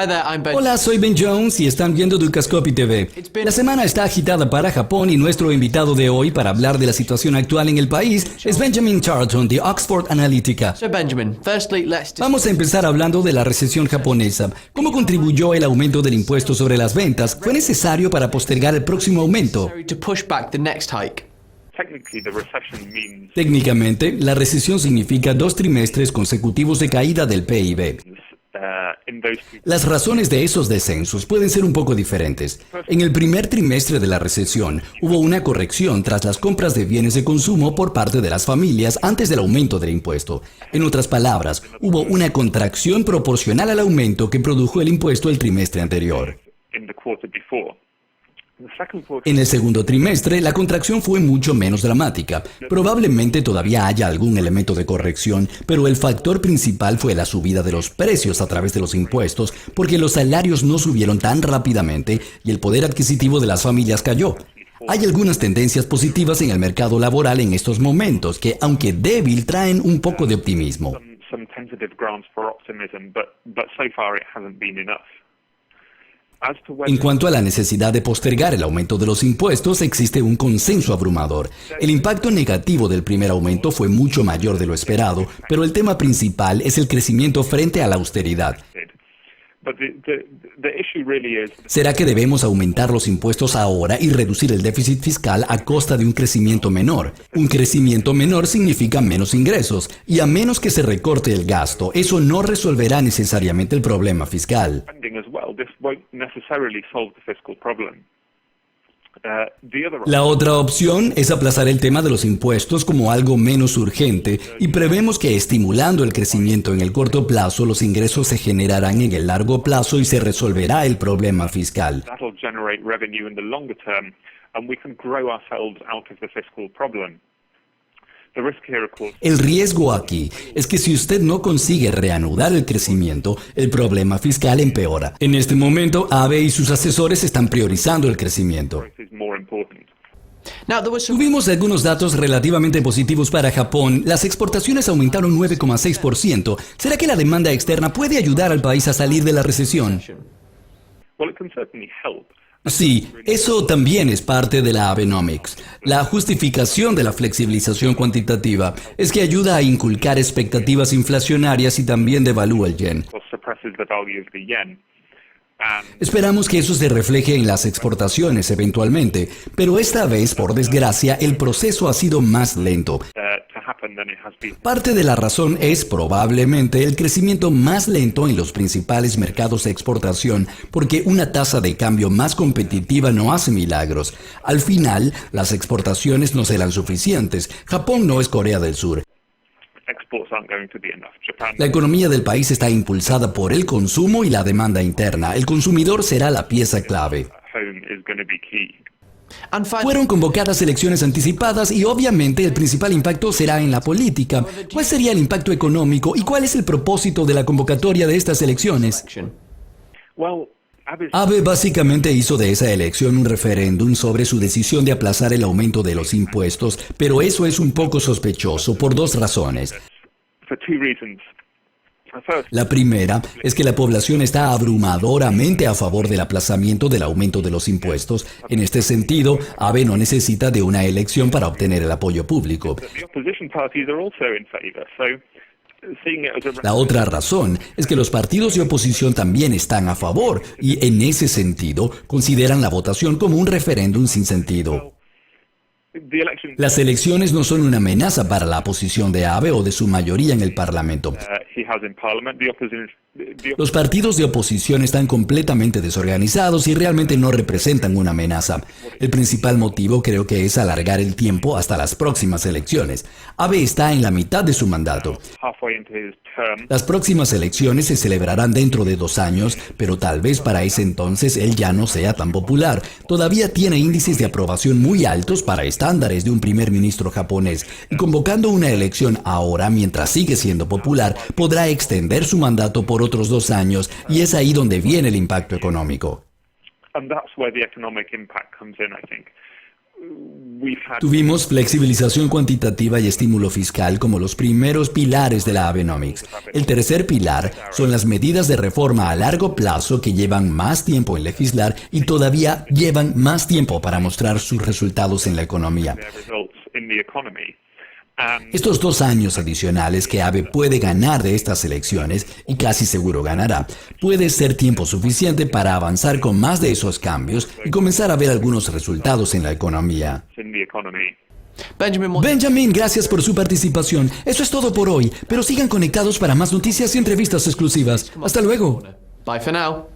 Hi there, I'm Ben. Hola, soy Ben Jones y están viendo Dukascopy TV. La semana está agitada para Japón y nuestro invitado de hoy para hablar de la situación actual en el país es Benjamin Charlton de Oxford Analytica. So Benjamin, firstly, let's Vamos a empezar hablando de la recesión japonesa. ¿Cómo contribuyó el aumento del impuesto sobre las ventas? ¿Fue necesario para postergar el próximo aumento? to push back the next hike. Técnicamente, la recesión significa 2 trimestres consecutivos de caída del PIB. Las razones de esos descensos pueden ser un poco diferentes. En el primer trimestre de la recesión, hubo una corrección tras las compras de bienes de consumo por parte de las familias antes del aumento del impuesto. En otras palabras, hubo una contracción proporcional al aumento que produjo el impuesto el trimestre anterior. En el segundo trimestre, la contracción fue mucho menos dramática. Probablemente todavía haya algún elemento de corrección, pero el factor principal fue la subida de los precios a través de los impuestos, porque los salarios no subieron tan rápidamente y el poder adquisitivo de las familias cayó. Hay algunas tendencias positivas en el mercado laboral en estos momentos que, aunque débil, traen un poco de optimismo. En cuanto a la necesidad de postergar el aumento de los impuestos, existe un consenso abrumador. El impacto negativo del primer aumento fue mucho mayor de lo esperado, pero el tema principal es el crecimiento frente a la austeridad. ¿Será que debemos aumentar los impuestos ahora y reducir el déficit fiscal a costa de un crecimiento menor? Un crecimiento menor significa menos ingresos, y a menos que se recorte el gasto, eso no resolverá necesariamente el problema fiscal. La otra opción es aplazar el tema de los impuestos como algo menos urgente y prevemos que estimulando el crecimiento en el corto plazo, los ingresos se generarán en el largo plazo y se resolverá el problema fiscal. El riesgo aquí es que si usted no consigue reanudar el crecimiento, el problema fiscal empeora. En este momento, Abe y sus asesores están priorizando el crecimiento. Tuvimos algunos datos relativamente positivos para Japón. Las exportaciones aumentaron 9,6%. ¿Será que la demanda externa puede ayudar al país a salir de la recesión? Sí, eso también es parte de la Abenomics. La justificación de la flexibilización cuantitativa es que ayuda a inculcar expectativas inflacionarias y también devalúa el yen. Esperamos que eso se refleje en las exportaciones eventualmente, pero esta vez, por desgracia, el proceso ha sido más lento. Parte de la razón es probablemente el crecimiento más lento en los principales mercados de exportación, porque una tasa de cambio más competitiva no hace milagros. Al final, las exportaciones no serán suficientes. Japón no es Corea del Sur. La economía del país está impulsada por el consumo y la demanda interna. El consumidor será la pieza clave. Fueron convocadas elecciones anticipadas y obviamente el principal impacto será en la política. ¿Cuál sería el impacto económico y cuál es el propósito de la convocatoria de estas elecciones? Abe básicamente hizo de esa elección un referéndum sobre su decisión de aplazar el aumento de los impuestos, pero eso es un poco sospechoso por 2 razones. La primera es que la población está abrumadoramente a favor del aplazamiento del aumento de los impuestos. En este sentido, Abe no necesita de una elección para obtener el apoyo público. La otra razón es que los partidos de oposición también están a favor y, en ese sentido, consideran la votación como un referéndum sin sentido. Las elecciones no son una amenaza para la posición de Abe o de su mayoría en el Parlamento. Los partidos de oposición están completamente desorganizados y realmente no representan una amenaza. El principal motivo creo que es alargar el tiempo hasta las próximas elecciones. Abe está en la mitad de su mandato. Las próximas elecciones se celebrarán dentro de 2 años, pero tal vez para ese entonces él ya no sea tan popular. Todavía tiene índices de aprobación muy altos para estándares de un primer ministro japonés, y convocando una elección ahora, mientras sigue siendo popular, podrá extender su mandato por otros 2 años, y es ahí donde viene el impacto económico. Tuvimos flexibilización cuantitativa y estímulo fiscal como los primeros pilares de la Abenomics. El tercer pilar son las medidas de reforma a largo plazo que llevan más tiempo en legislar y todavía llevan más tiempo para mostrar sus resultados en la economía. Estos 2 años adicionales que ABE puede ganar de estas elecciones, y casi seguro ganará, puede ser tiempo suficiente para avanzar con más de esos cambios y comenzar a ver algunos resultados en la economía. Benjamin, gracias por su participación. Eso es todo por hoy, pero sigan conectados para más noticias y entrevistas exclusivas. Hasta luego. Bye for now.